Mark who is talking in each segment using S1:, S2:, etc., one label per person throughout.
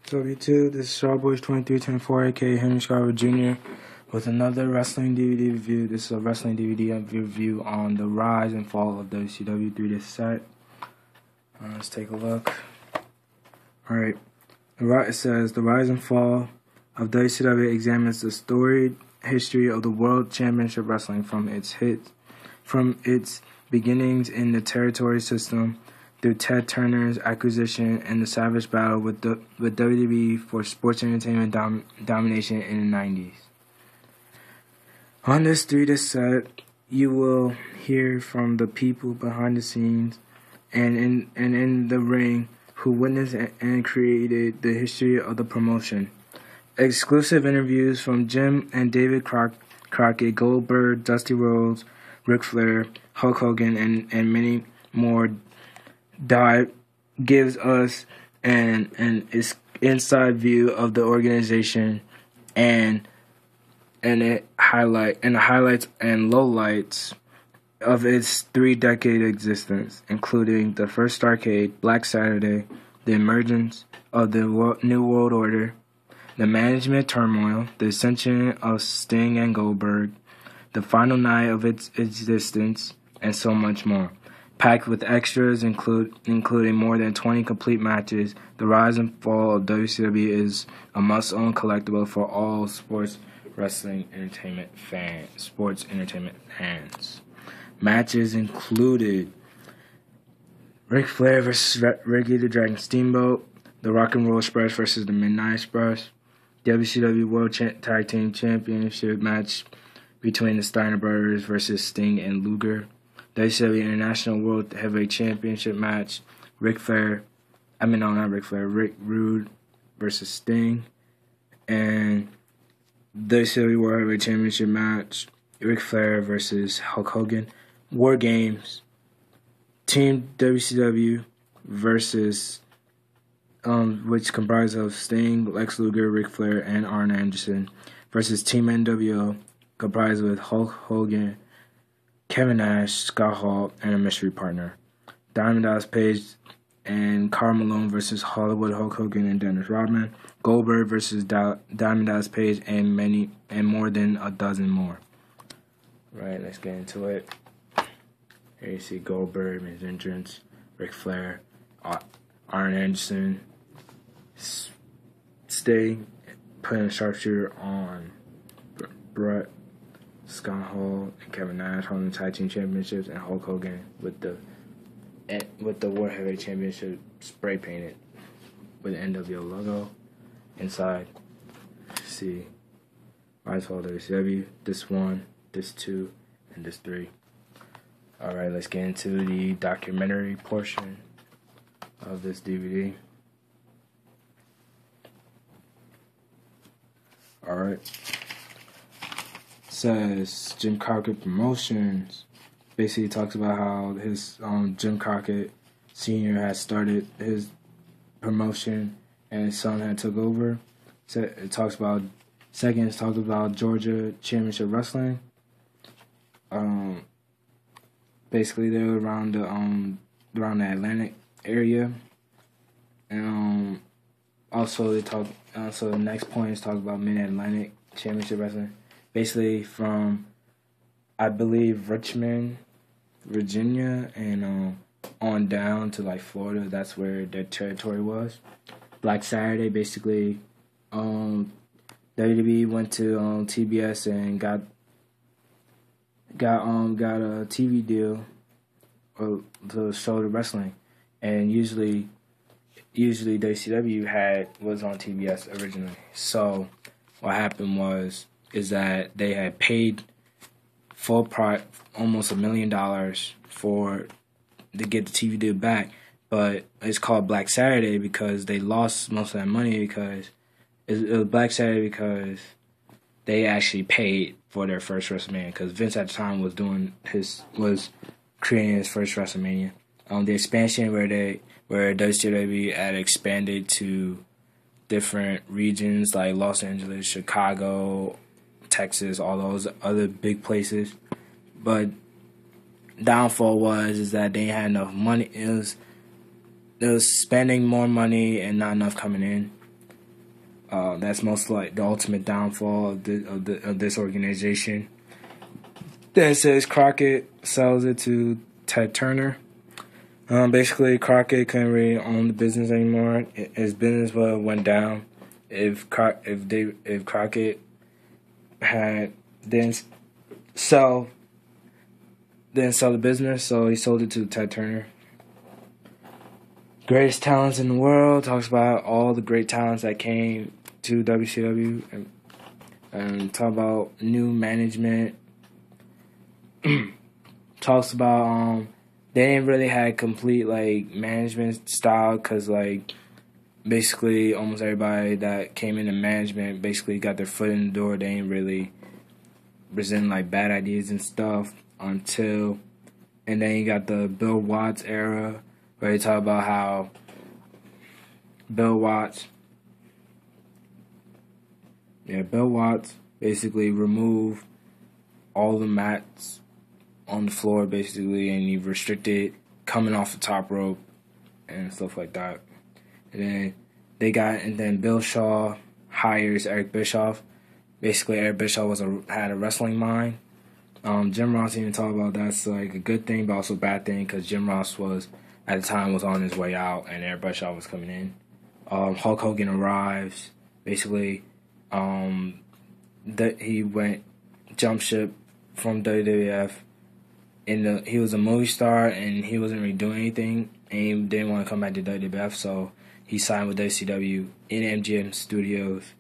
S1: So YouTube, this is Shawboys 2324, aka Henry Scarver Jr. with another wrestling DVD review. This is a wrestling DVD review on the rise and fall of WCW 3-disc set. Let's take a look. Alright, it says, the rise and fall of WCW examines the storied history of the World Championship Wrestling from its beginnings in the territory system through Ted Turner's acquisition and the savage battle with WWE for sports entertainment domination in the 90s. On this 3-disc set, you will hear from the people behind the scenes and in the ring who witnessed and created the history of the promotion. Exclusive interviews from Jim and David Crockett, Goldberg, Dusty Rhodes, Ric Flair, Hulk Hogan, and many more gives us an inside view of the organization and the highlights and lowlights of its 3-decade existence, including the first Starrcade, Black Saturday, the emergence of the New World Order, the management turmoil, the ascension of Sting and Goldberg, the final night of its existence, and so much more. Packed with extras including more than 20 complete matches, the rise and fall of WCW is a must-own collectible for all sports entertainment fans. Matches included Ric Flair versus Ricky the Dragon Steamboat, the Rock and Roll Express versus the Midnight Express, WCW World Tag Team Championship match between the Steiner Brothers versus Sting and Luger, WCW International World Heavyweight Championship match, Rick Rude versus Sting, and WCW World Heavyweight Championship match, Ric Flair versus Hulk Hogan, War Games, Team WCW versus, which comprised of Sting, Lex Luger, Ric Flair, and Arn Anderson, versus Team NWO, comprised with Hulk Hogan, Kevin Nash, Scott Hall, and a mystery partner. Diamond Dallas Page and Karl Malone versus Hollywood Hulk Hogan and Dennis Rodman. Goldberg versus Diamond Dallas Page and more than a dozen more. Right, let's get into it. Here you see Goldberg, his entrance, Ric Flair, Arn Anderson, Sting, putting a sharpshooter on Brett, Scott Hall and Kevin Nash holding the Tag Team Championships, and Hulk Hogan with the World Heavyweight Championship spray painted with the NWO logo inside. See, Rise Fall WCW, this 1, this 2, and this 3. Alright, let's get into the documentary portion of this DVD. Alright. Says Jim Crockett Promotions. Basically talks about how his Jim Crockett Sr. had started his promotion and his son had took over. So it talks about Georgia Championship Wrestling. Basically they're around the Atlantic area. And also the next point is talk about Mid-Atlantic Championship Wrestling. Basically from, I believe, Richmond, Virginia, and on down to like Florida. That's where their territory was. Black Saturday, basically, WWE went to TBS and got a TV deal to show the wrestling, and usually WCW was on TBS originally. So what happened is that they had paid full price, almost $1 million to get the TV deal back, but it's called Black Saturday because they lost most of that money because it was Black Saturday because they actually paid for their first WrestleMania because Vince at the time was creating his first WrestleMania. The expansion where WCW had expanded to different regions like Los Angeles, Chicago, Texas, all those other big places. But downfall is that they had enough money. It was spending more money and not enough coming in. That's most like the ultimate downfall of this organization. Then it says Crockett sells it to Ted Turner. Basically, Crockett couldn't really own the business anymore. His business went down. If Crockett had didn't sell the business, so he sold it to Ted Turner. Greatest talents in the world, talks about all the great talents that came to WCW, and talk about new management. Talks about they didn't really have complete like management style, because like basically almost everybody that came into management basically got their foot in the door. They ain't really present like bad ideas and stuff until, and then you got the Bill Watts era, where they talk about how Bill Watts basically removed all the mats on the floor basically, and he restricted coming off the top rope and stuff like that. And then Bill Shaw hires Eric Bischoff. Basically, Eric Bischoff had a wrestling mind. Jim Ross even talked about that's like a good thing, but also a bad thing, because Jim Ross at the time was on his way out, and Eric Bischoff was coming in. Hulk Hogan arrives. Basically, he went jump ship from WWF. He was a movie star, and he wasn't really doing anything, and he didn't want to come back to WWF, so he signed with WCW in MGM Studios,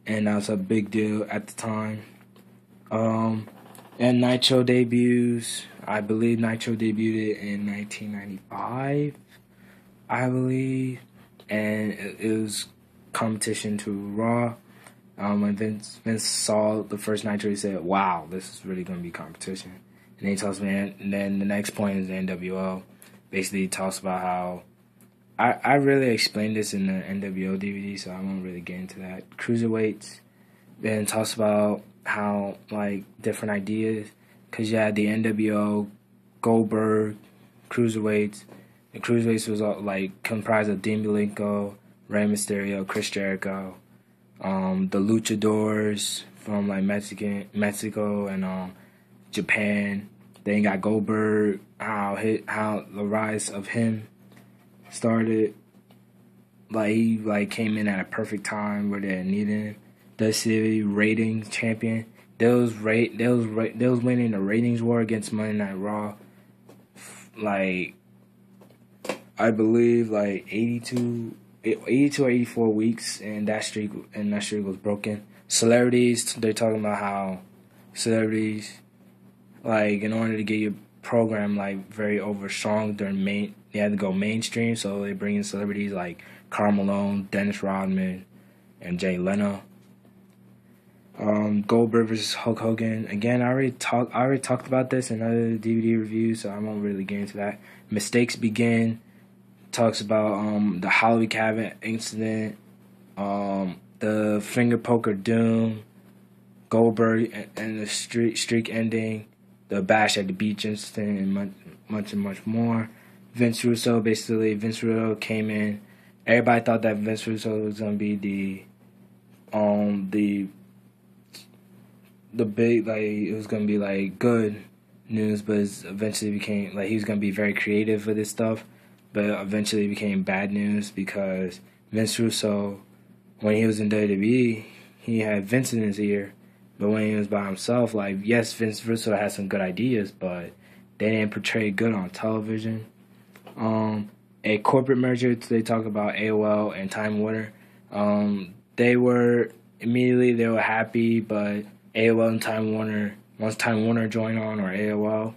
S1: and that was a big deal at the time. And Nitro debuts. I believe Nitro debuted in 1995, I believe, and it was competition to Raw. When Vince saw the first Nitro, he said, "Wow, this is really going to be competition." And then he tells me, and then the next point is the NWO. Basically, he talks about how I really explained this in the NWO DVD, so I won't really get into that. Cruiserweights. Then talks about how like different ideas, because you had the NWO, Goldberg, Cruiserweights. The Cruiserweights was all, like comprised of Dean Malenko, Rey Mysterio, Chris Jericho, the Luchadors from like Mexico and Japan. Then you got Goldberg, how the rise of him started. Like he came in at a perfect time where they needed him. WCW ratings champion. They was winning the ratings war against Monday Night Raw. Like I believe like 82 or 84 weeks, and that streak was broken. Celebrities, they're talking about how celebrities, like in order to get your program like very over strong, they had to go mainstream, so they bring in celebrities like Karl Malone, Dennis Rodman, and Jay Leno. Goldberg versus Hulk Hogan. Again, I already talked about this in other DVD reviews, so I won't really get into that. Mistakes Begin talks about the Halloween Cabin incident, the finger poker doom, Goldberg and the streak ending, the Bash at the Beach incident, and much more. Vince Russo came in. Everybody thought that Vince Russo was gonna be the big, like it was gonna be like good news, but eventually became like he was gonna be very creative with this stuff, but eventually it became bad news, because Vince Russo, when he was in WWE, he had Vince in his ear, but when he was by himself, like yes, Vince Russo had some good ideas, but they didn't portray good on television. A corporate merger, they talk about AOL and Time Warner. They were happy, but AOL and Time Warner, once Time Warner joined on, or AOL,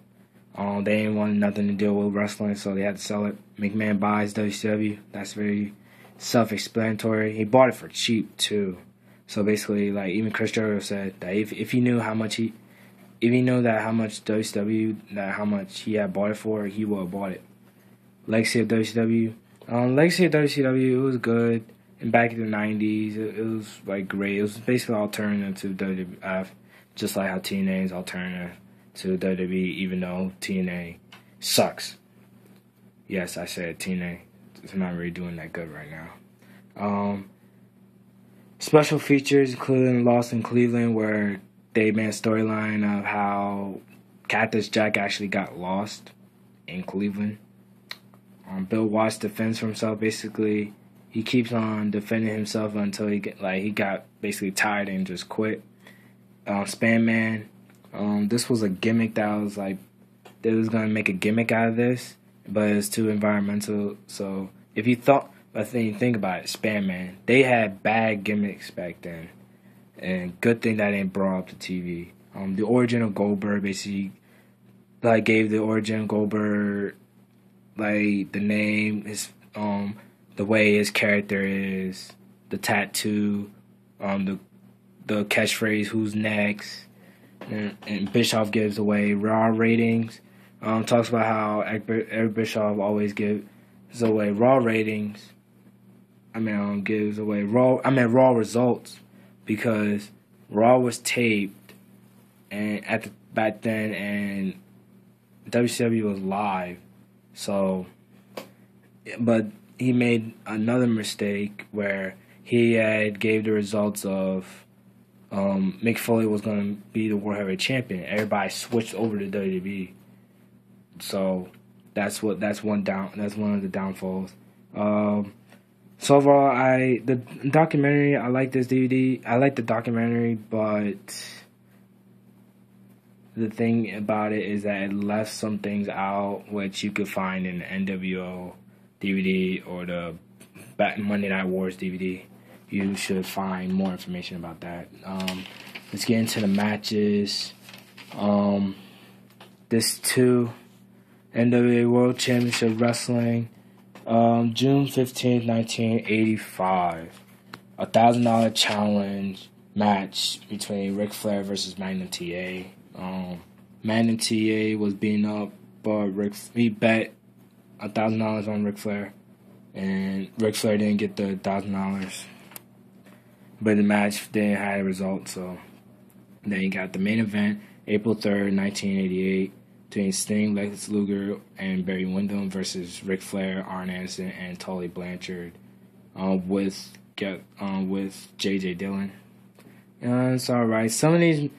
S1: they didn't want nothing to deal with wrestling, so they had to sell it. McMahon buys WCW. That's very self-explanatory. He bought it for cheap too. So basically, like even Chris Jericho said that if he knew how much WCW, how much he had bought it for, he would have bought it. Legacy of WCW. Legacy of WCW, it was good. And back in the 90s, it was like great. It was basically alternative to WWF, just like how TNA is alternative to WWE, even though TNA sucks. Yes, I said TNA. It's not really doing that good right now. Special features including Lost in Cleveland, where they made a storyline of how Cactus Jack actually got lost in Cleveland. Bill Watts defends for himself. Basically, he keeps on defending himself until he got basically tired and just quit. Spam Man. This was a gimmick that was like they was gonna make a gimmick out of this, but it's too environmental. So if you thought, but then you think about it, Spam Man, they had bad gimmicks back then, and good thing that ain't brought up to TV. The origin of Goldberg basically gave the origin of Goldberg the name, his the way his character is, the tattoo, the catchphrase "Who's next," and Bischoff gives away Raw ratings. Talks about how Eric Bischoff always gives away Raw ratings. Gives away Raw results because Raw was taped and back then, and WCW was live. So, but he made another mistake where he gave the results of Mick Foley was going to be the World Heavyweight Champion. Everybody switched over to WWE. So that's one of the downfalls. So overall, the documentary, I like this DVD. I like the documentary, but the thing about it is that it left some things out which you could find in the NWO DVD or the Monday Night Wars DVD. You should find more information about that. Let's get into the matches. This 2 NWA World Championship Wrestling. June 15th, 1985. $1,000 challenge match between Ric Flair versus Magnum TA. Magnum TA was beaten up, but he bet $1,000 on Ric Flair, and Ric Flair didn't get the $1,000. But the match didn't have a result, so then you got the main event, April 3rd, 1988, between Sting, Lex Luger, and Barry Windham versus Ric Flair, Arn Anderson, and Tully Blanchard, with J.J. Dillon. It's alright. Some of these,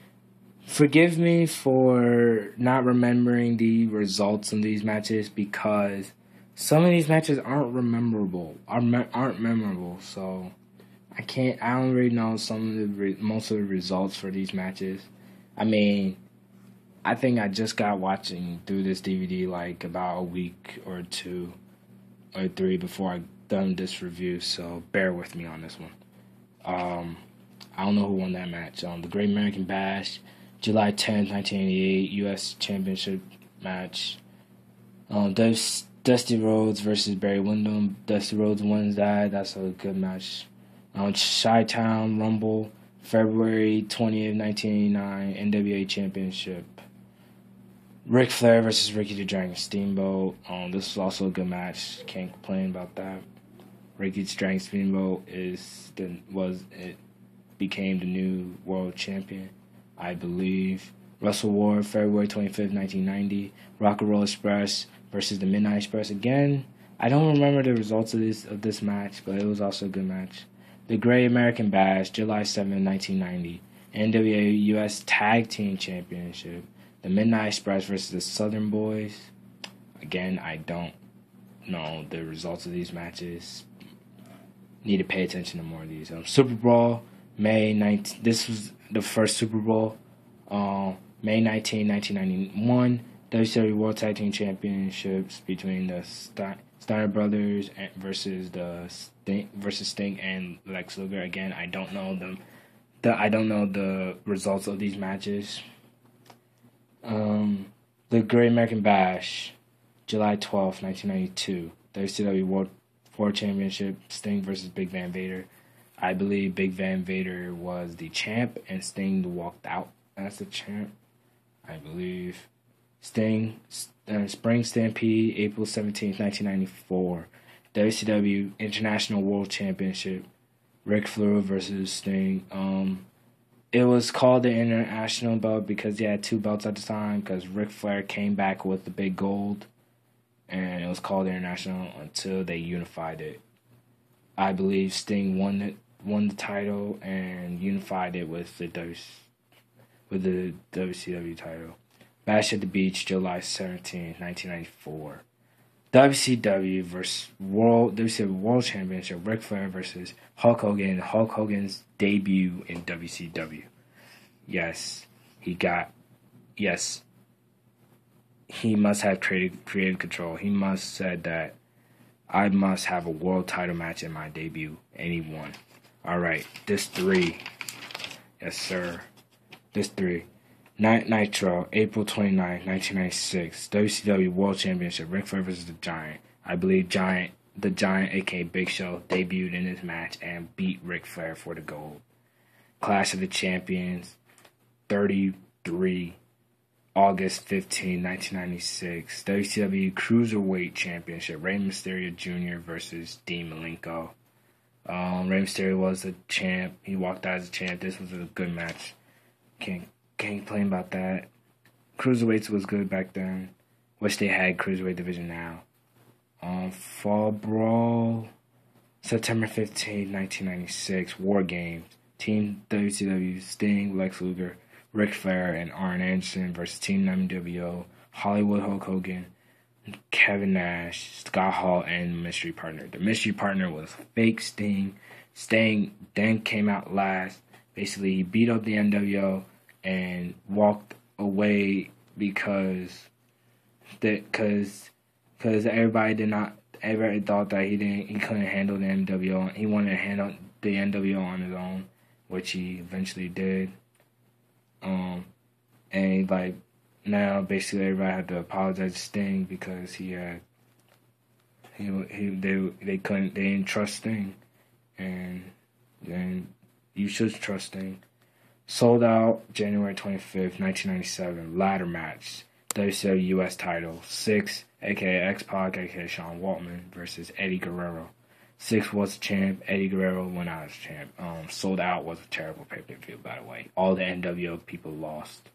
S1: forgive me for not remembering the results in these matches because some of these matches aren't memorable, so I don't really know most of the results for these matches. I think I just got watching through this DVD about a week or 2 or 3 before I done this review, so bear with me on this one. I don't know who won that match. The Great American Bash, July 10th, 1988, U.S. Championship match. Dusty Rhodes versus Barry Windham. Dusty Rhodes wins that. That's a good match. Chi-Town Rumble, February 20th, 1989, NWA Championship. Ric Flair versus Ricky the Dragon Steamboat. This was also a good match. Can't complain about that. Ricky the Dragon Steamboat became the new world champion, I believe. Wrestle War, February 25th, 1990. Rock and Roll Express versus the Midnight Express. Again, I don't remember the results of this match, but it was also a good match. The Great American Bash, July 7th, 1990. NWA U.S. Tag Team Championship. The Midnight Express versus the Southern Boys. Again, I don't know the results of these matches. Need to pay attention to more of these. Super Bowl, May 19th. This was the first Super Bowl. May 19, 1991. WCW World Tag Team Championships between the Steiner Brothers versus Sting and Lex Luger. Again, I don't know them. I don't know the results of these matches. The Great American Bash, July 12th, 1992. WCW World Championship, Sting versus Big Van Vader. I believe Big Van Vader was the champ and Sting walked out as the champ. I believe. Spring Stampede, April 17th, 1994. WCW International World Championship, Ric Flair versus Sting. It was called the International belt because they had 2 belts at the time because Ric Flair came back with the big gold, and it was called the International until they unified it. I believe Sting won won the title and unified it with the WCW title. Bash at the Beach, July 17, 1994. WCW versus WCW World Championship, Ric Flair versus Hulk Hogan. Hulk Hogan's debut in WCW. Yes, he must have creative control. He must said that I must have a world title match in my debut, and he won. All right, this 3. Yes, sir. This 3. Nitro, April 29, 1996. WCW World Championship, Ric Flair versus The Giant. I believe the Giant, a.k.a. Big Show, debuted in this match and beat Ric Flair for the gold. Clash of the Champions, 33, August 15, 1996. WCW Cruiserweight Championship, Rey Mysterio Jr. versus Dean Malenko. Rey Mysterio was the champ. He walked out as a champ. This was a good match. Can't complain about that. Cruiserweights was good back then. Wish they had Cruiserweight division now. Fall Brawl, September 15, 1996. War Games. Team WCW, Sting, Lex Luger, Ric Flair, and Arn Anderson versus Team NWO, Hollywood Hulk Hogan, Kevin Nash, Scott Hall, and Mystery Partner. The Mystery Partner was fake Sting. Sting then came out last. Basically, he beat up the NWO and walked away because everybody thought that he couldn't handle the NWO. He wanted to handle the NWO on his own, which he eventually did. And now basically everybody had to apologize to Sting because they didn't trust Sting, and you should trust Sting. Sold Out, January 25th, 1997. Ladder match, WCW US title. 6, aka X-Pac, aka Sean Waltman versus Eddie Guerrero. 6 was champ. Eddie Guerrero went out as champ. Sold Out was a terrible pay-per-view, by the way. All the NWO people lost.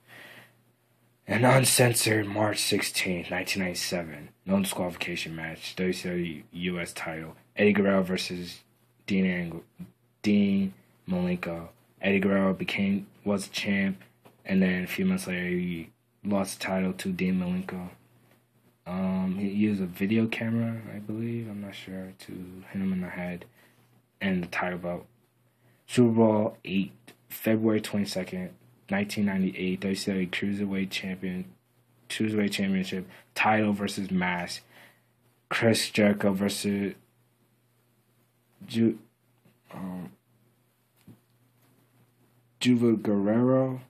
S1: An uncensored March 16, 1997. No disqualification match. WCW US title. Eddie Guerrero versus Dean Malenko. Eddie Guerrero was champ, and then a few months later he lost the title to Dean Malenko. He used a video camera, I believe, I'm not sure, to hit him in the head, and the title belt. Super Bowl 8, February 22nd, 1998, WCW Cruiserweight Championship, title versus mask. Chris Jericho versus Juva Guerrero.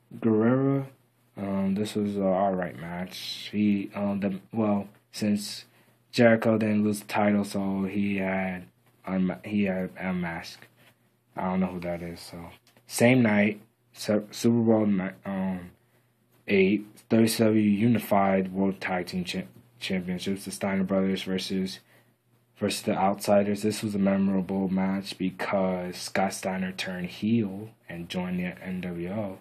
S1: This was an alright match. Since Jericho didn't lose the title, so he had unmasked. I don't know who that is. So same night, Super Bowl 8, WCW Unified World Tag Team Championships. The Steiner Brothers versus the Outsiders. This was a memorable match because Scott Steiner turned heel and joined the NWO.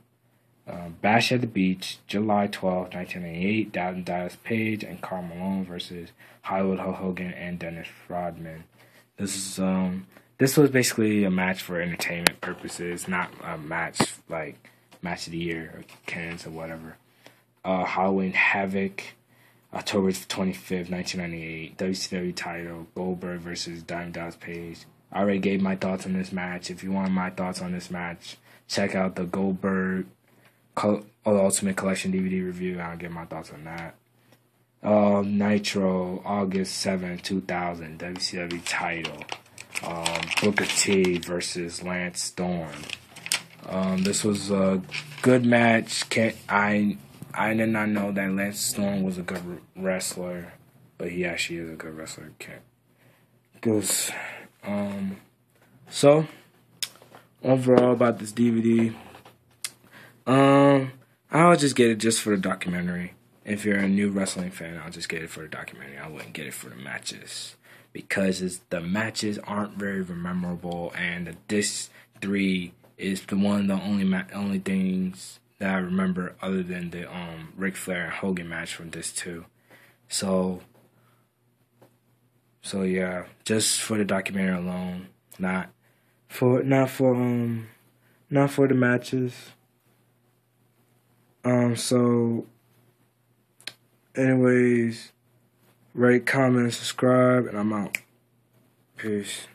S1: Bash at the Beach, July 12, 1988. Dallas Page and Karl Malone versus Hollywood Hulk Hogan and Dennis Rodman. This was basically a match for entertainment purposes, not a match like Match of the Year or Cannons or whatever. Halloween Havoc, October 25th, 1998. WCW title, Goldberg versus Dallas Page. I already gave my thoughts on this match. If you want my thoughts on this match, check out the Goldberg Ultimate Collection DVD review. I'll give my thoughts on that. Nitro, August 7, 2000. WCW title. Booker T versus Lance Storm. This was a good match. I did not know that Lance Storm was a good wrestler, but he actually is a good wrestler. So overall about this DVD, I'll just get it just for the documentary. If you're a new wrestling fan, I'll just get it for the documentary. I wouldn't get it for the matches because the matches aren't very memorable, and this 3 is the only things that I remember other than the Ric Flair and Hogan match from this 2. So yeah, just for the documentary alone, not for not for the matches. So anyways, rate, comment, and subscribe, and I'm out. Peace.